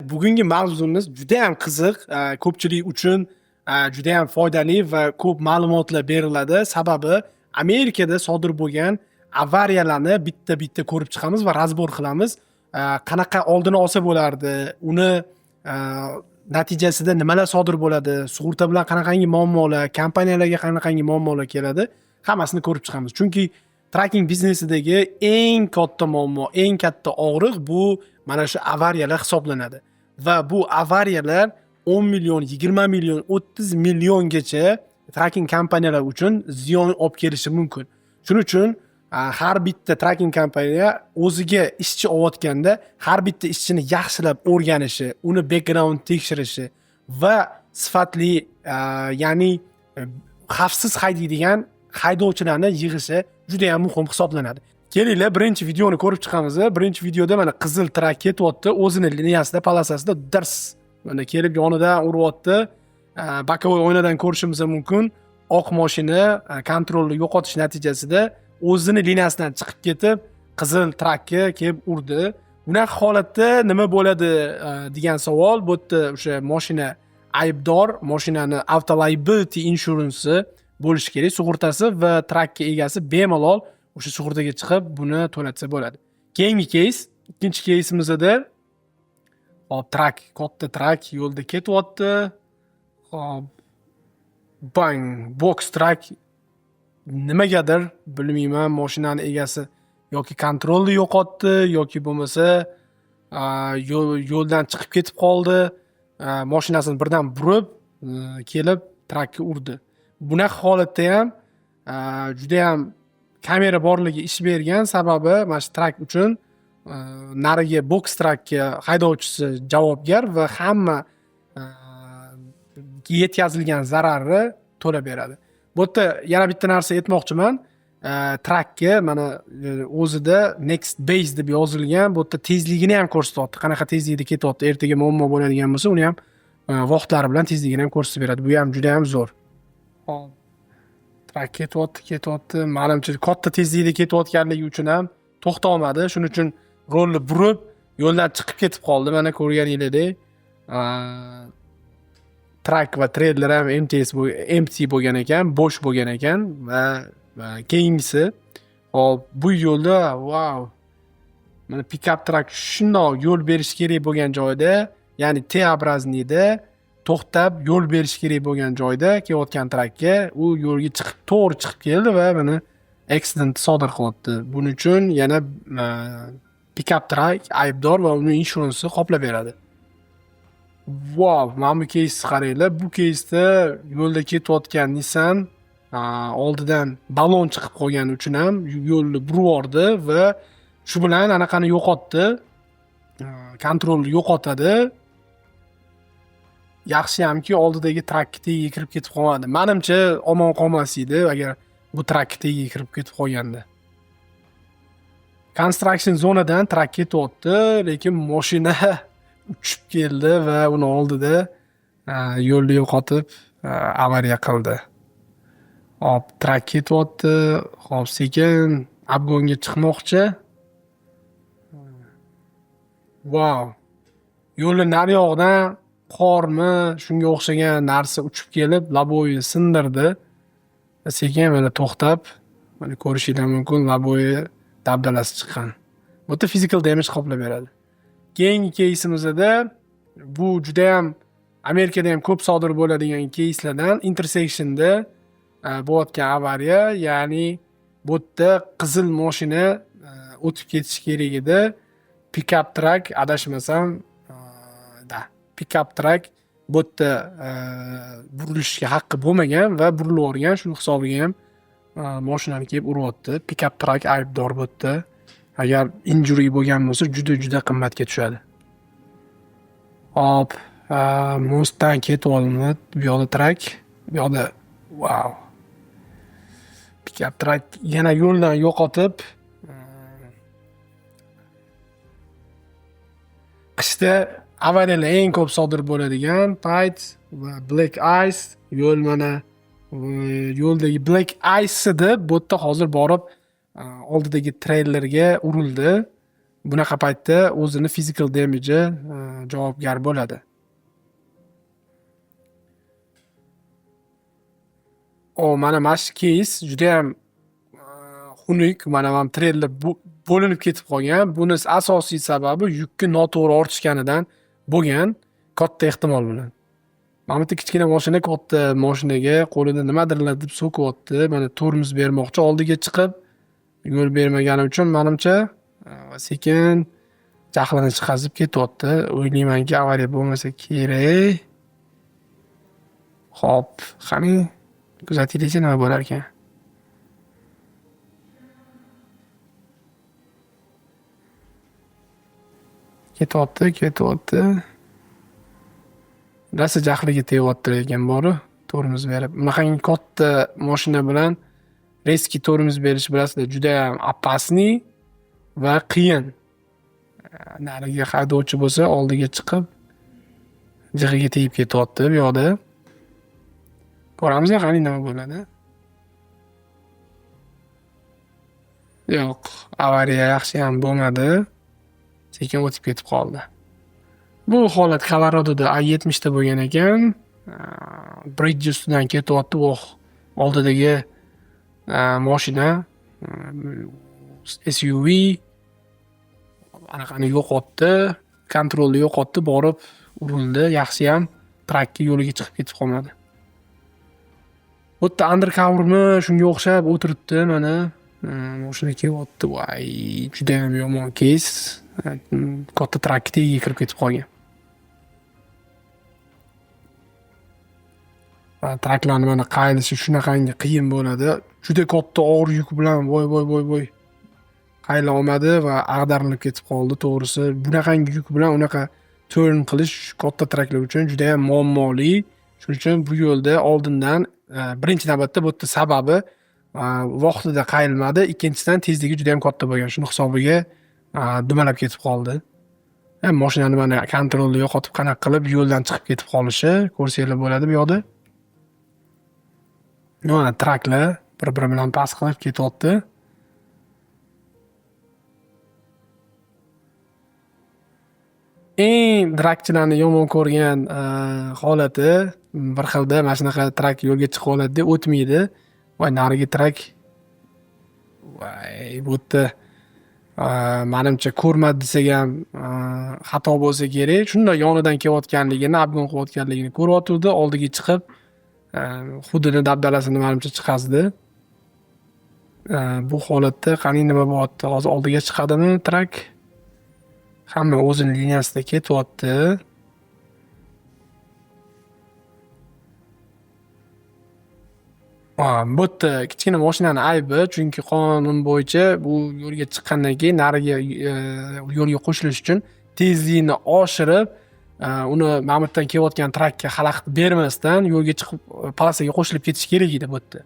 bugungi mavzumiz juda ham qiziq, ko'pchilik uchun juda ham foydali va ko'p ma'lumotlar beriladi. Sababi Amerikada sodir bo'lgan avariyalarni bitta-bitta ko'rib chiqamiz va razbor qilamiz. Qanaqa oldini olsa bo'lardi, uni natijasida nimalar sodir bo'ladi, sug'urta bilan qanaqangi muammolar, kompaniyalarga qanaqangi muammolar keladi, hammasini ko'rib chiqamiz. Chunki tracking biznesidagi eng katta muammo, eng katta og'riq bu mana shu avariyalar hisoblanadi. Va bu avariyalar 10 million, 20 million, 30 milliongacha tracking kompaniyalar uchun ziyon olib kelishi mumkin. Shuning uchun har bitta tracking kompaniya o'ziga ishchi olayotganda har bitta ishchini yaxshilab o'rganishi, uni background tekshirishi va sifatli, ya'ni xavfsiz haydaydigan haydovchilarni yig'ishi juda ham muhim hisoblanadi. Kelinglar, birinchi videoni ko'rib chiqamiz. Birinchi videoda mana qizil trak ketyapti, o'zini liniyasida, palasasida dirs mana kelib yonidan uryapti. Bokovoy oynadan ko'rishimiz mumkin. Oq mashina kontrolni yo'qotish natijasida o'zini liniyasidan chiqib ketib, qizil trakka kelib urdi. Bunaqa holatda nima bo'ladi degan savol. Bu yerda o'sha mashina aybdor, mashinani auto liability insurance bo'lishi kerak, sug'urtasi, va trakka egasi bemalol o'sha sug'urtaga chiqib buni to'latsa bo'ladi. Keyingi case, ikkinchi case'imizda hop trak, katta trak yo'lda ketyapti. Hop bang, box trak nimagadir bilmayman, mashinani egasi yoki kontrolni yo'qotdi yoki bo'lmasa yo'ldan chiqib ketib qoldi. Mashinasini birdan burib kelib trakka urdi. Bunaqa holatda ham juda ham kamera borligi ish bergan, sababi mana shu trak uchun nariga box trakka haydovchisi javobgar va hamma yetkazilgan zararni to'lab beradi. Bu yerda yana bitta narsa aytmoqchiman. Trakka mana o'zida next base deb yozilgan. Bu yerda tezligini ham ko'rsatyapti. Qanaqa tezlikda ketyapti, ertaga muammo bo'ladigan bo'lsa, uni ham vaqtlari bilan tezligini ham ko'rsatib beradi. Bu ham juda ham zo'r. Hop. Trak ketyapti. Ma'lumcha katta tezlikda ketayotganligi uchun ham to'xta olmadi. Shuning uchun rolni burib yo'ldan chiqib ketib qoldi. Mana ko'rganingizdek, trak va trailer ham empty bo'lgan ekan, bo'sh bo'lgan ekan va keyingisi hop bu yo'lda wow. Mana pick-up trak shundoq yo'l berish kerak bo'lgan joyda, ya'ni T-obraznida to'xtab yo'l berish kerak bo'lgan joyda kelayotgan trakka u yo'lga to'g'ri chiqib keldi va mana accident sodir qilyapti. Buning uchun yana pick-up trak aybdor va uni insuransi qoplab beradi. Wow, mana bu case qaranglar. Bu case'da yo'lda ketayotgan Nissan oldidan balon chiqib qolgani uchun ham yo'lni burvordi va shu bilan anaqani yo'qotdi. Kontrolni yo'qotadi. Yaxshi hamki oldidagi trakka tagiga kirib ketib qolmadi. Menimcha omon qolmas edi agar bu trakka tagiga kirib ketib qolganda. Construction zonadan trak ketyapti, lekin mashina uchib keldi va uni oldida yo'lni yo'qotib avariya qildi. Hop, trak ketyapti. Hop, sekin obgonga chiqmoqchi. Wow. Yo'lni nariyog'idan qormi, shunga o'xshagan narsa uchib kelib, labo'yi sindirdi. Sekin mana to'xtab, mana ko'rishingiz mumkin, labo'yi dabdalasi chiqqan. Bu yerda physical damage qoplab beradi. Keyingi case'imizda bu juda ham Amerikada ham ko'p sodir bo'ladigan case'lardan intersectionda bo'layotgan avariya, ya'ni bu yerda qizil mashina o'tib ketish kerak edi. Pick-up truck adashmasam, pick-up truck bu yerda burilishga haqqi bo'lmagan va burilib o'rgan, shuning hisobiga ham mashinani kelib uryapti. Pick-up truck aybdor bu yerda. Agar injury bo'lgan bo'lsa, juda qimmatga tushadi. Hop, mostdan ketyapti bu yoqda trak. Bu yoqda wow. Pick-up trak yana yo'ldan yo'qotib, qishda avariyalar eng ko'p sodir bo'ladigan payt va black ice yo'l mana yo'ldagi black ice edi. Bu yerda hozir borib oldidagi treylerga urildi bunaqa paytda o'zini physical damage javobgar bo'ladi. Mana shu case juda ham xunuk, mana ham treyler bo'linib ketib qolgan. Bunisi asosiy sababi yukni noto'g'ri ortishganidan bo'lgan, katta ehtimol bilan. Mana bu kichkina mashina katta mashinaga qo'lida nimadirlar deb so'kyapti. Mana tormoz bermoqchi, oldiga chiqib yo'l bermagani uchun menimcha sekin jahlini chiqazib ketyapti. O'ylaymanki, avariya bo'lmasa kerak. Xo'p, qani kuzatingchi nima bo'lar ekan. Ketyapti. Rasa jahliga tegayotdi ekan bori, tormoz berib. Bunaqangi katta mashina bilan reski tormoz berish bilasizlar, juda ham opasniy va qiyin. Nariga haydovchi bo'lsa, oldiga chiqib jig'iga tegib ketyapti bu yoqda. Ko'ramiz qani nima bo'ladi. Yo'q, avariya yaxshi ham bo'lmadi. Sekin o'tib ketib qoldi. Bu holat Coloradoda A70 da bo'lgan ekan. Bridge ustidan ketyapti, oldidagi mashina SUV anaqani yo'qotdi, kontrolni yo'qotdi, borib urildi. Yaxshi ham trakka yo'liga chiqib ketib qolmadi. Bu yerda undercovermi shunga o'xshab o'tiribdi, mana mashina kelyapti. Voy, juda ham yomon case. Katta trakka tagiga kirib ketib qolgan. Traklarni mana qaylishi shunaqangi qiyin bo'ladi. Juda katta og'ir yuk bilan voy. Qayla olmadi va ag'darilib ketib qoldi, to'g'risi. Bunaqangi yuk bilan unaqa turn qilish katta traklar uchun juda ham muammoli. Shuning uchun bu yo'lda oldindan birinchi navbatda bu yerda sababi vaqtida qayilmadi, ikkinchidan tezligi juda ham katta bo'lgan. Shuni hisobiga dumalab ketib qoldi. Mashinani mana kontrolni yo'qotib qanaqa qilib yo'ldan chiqib ketib qolishi ko'rsanglar bo'ladi bu yoqda. Mana traklar bir-biri bilan pas qilib ketyapti. Eng trakchilarni yomon ko'rgan holati bir xilda mana shunaqa trak yo'lga chiqib oladi, o'tmaydi. Voy, nariga trak. Voy, bu yerda menimcha ko'rmadi desak ham xato bo'lsa kerak. Shunda yonidan kelayotganligini, abgon qilayotganligini ko'ryotdi, oldiga chiqib xudini dabdalasini menimcha chiqazdi. Bu holatda qani nima bo'lyapti? Hozir oldiga chiqadimi trak? Hamma o'zining liniyasida ketyapti. Bu yerda kichkina mashinani aybi, chunki qonun bo'yicha bu yo'lga chiqqandan keyin nariga yo'lga qo'shilish uchun tezlikni oshirib, uni ma'murdan kelayotgan trakka xalaqit bermasdan yo'lga chiqib palasaga qo'shilib ketish kerak edi bu yerda.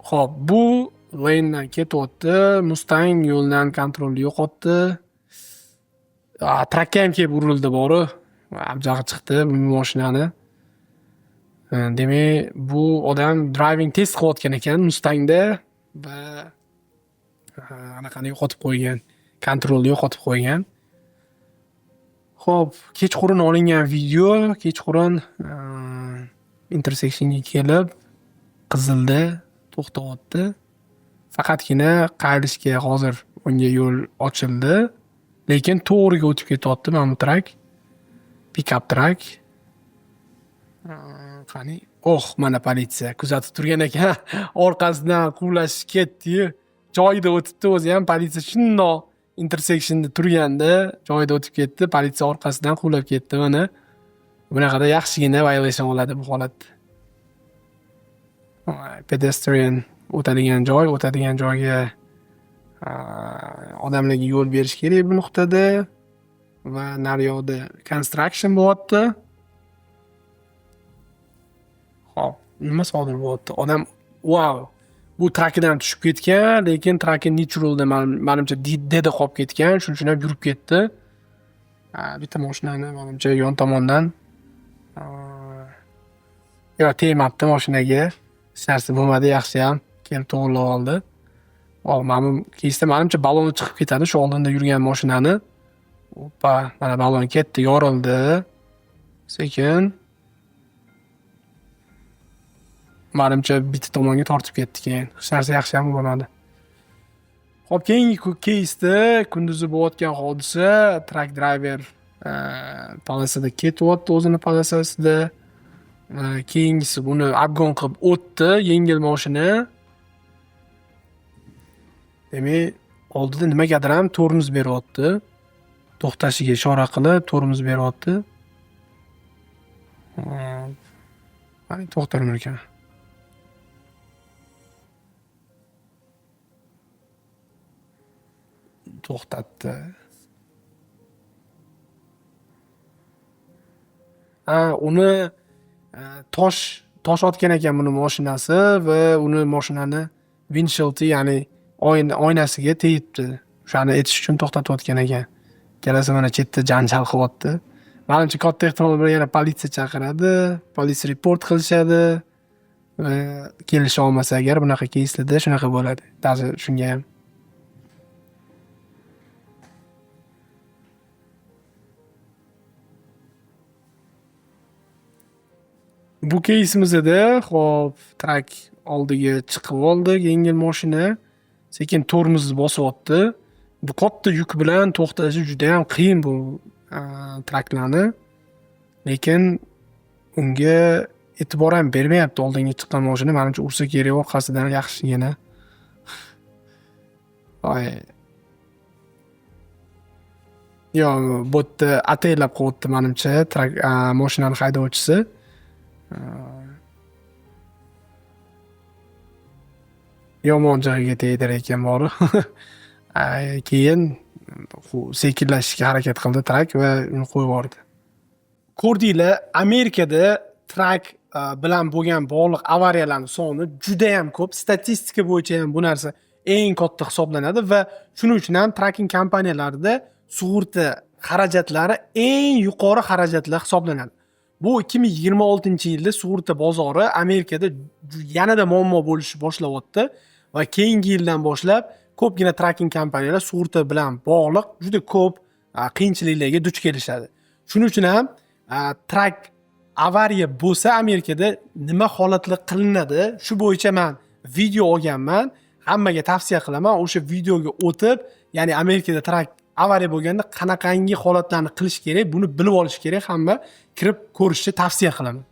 Xo'p, bu lanedan ketyapti, Mustang yo'ldan kontrolni yo'qotdi. Trakka ham kelib urildi bori. Abjag'i chiqdi bu mashinani. Demak, bu odam driving test qilayotgan ekan Mustangda va anaqani yo'qotib qo'ygan, kontrolni yo'qotib qo'ygan. Xo'p, kechqurun olingan video, kechqurun intersectionga kelib qizilda to'xtayapti. Faqatgina qayrishga hozir unga yo'l ochildi, lekin to'g'riga o'tib ketyapti mana bu trak. Pick-up trak. Qani, mana politsiya kuzatib turgan ekan. Orqasidan quvlashib ketdi. Joyida o'tibdi, o'zi ham politsiya shundoq intersectionda turganda joyida o'tib ketdi. Politsiya orqasidan quvlab ketdi mana. Bunaqada yaxshigina violation oladi bu holatda. Pedestrian o'tadigan joyga odamlarga yo'l berish kerak bu nuqtada va naryoqda construction bo'lyapti. Xo'p, nima sodir bo'lyapti? Odam bu trakidan tushib ketgan, lekin traki naturalda menimcha deda qolib ketgan, shuning uchun ham yurib ketdi. Bitta mashinani menimcha yon tomondan tegmabdi mashinaga. Hech narsa bo'lmadi, yaxshi ham kelib to'g'rilab oldi. Mana bu keysda menimcha baloni chiqib ketadi shu oldinda yurgan mashinani. Oppa, mana balon ketdi, yorildi. Sekin. Menimcha bitta tomonga tortib ketdi keyin. Hech narsa yaxshi ham bo'lmadi. Xo'p, keyingi keysda kunduzi bo'layotgan hodisa truck driver polosada ketyapti o'zini polosasida. Keyingisi buni obgon qilib o'tdi, yengil mashina. Demak, oldida nimagadir ham tormoz beryapti. To'xtashiga ishora qilib tormoz beryapti. Mana to'xtalmar ekan. To'xtatdi. Uni tosh otgan ekan buni mashinasi va uni mashinani windshieldi, ya'ni oynasiga tegibdi. O'shani aytish uchun to'xtatayotgan ekan. Kelasi mana chetda janjal qilyapti. Menimcha katta ehtimol bilan yana politsiya chaqiradi, politsiya report qilishadi va kelisha olmasa agar bunaqa keyslarda shunaqa bo'ladi. Даже shunga ham. Bu keysimizda hop trak oldiga chiqib oldi, yengil mashina sekin tormozni bosyapti. Bu katta yuk bilan to'xtashi juda ham qiyin bu traklarni. Lekin unga e'tibor ham bermayapti oldinga chiqqan mashina. Menimcha ursa kerak orqasidan yaxshigina. Voy. Yo, bu yerda ataylab qo'yibdi menimcha mashinani haydovchisi. Yomon joyiga tegdi ekan bori. Keyin sekinlashishga harakat qildi trak va uni qo'yib yubordi. Ko'rdinglar, Amerikada trak bilan bo'lgan bog'liq avariyalarning soni juda ham ko'p. Statistika bo'yicha ham bu narsa eng katta hisoblanadi va shuning uchun ham trakking kompaniyalarida sug'urta xarajatlari eng yuqori xarajatlar hisoblanadi. Bu 2026-yilda sug'urta bozori Amerikada yanada muammo bo'lishni boshlayapti va keyingi yildan boshlab ko'pgina trakking kompaniyalar sug'urta bilan bog'liq juda ko'p qiyinchiliklarga duch kelishadi. Shuning uchun ham trak avariya bo'lsa Amerikada nima holatlar qilinadi, shu bo'yicha men video olganman. Hammaga tavsiya qilaman, o'sha videoga o'tib, ya'ni Amerikada trak avariya bo'lganda qanaqangi holatlarni qilish kerak, buni bilib olish kerak, hamma kirib ko'rishni tavsiya qilaman.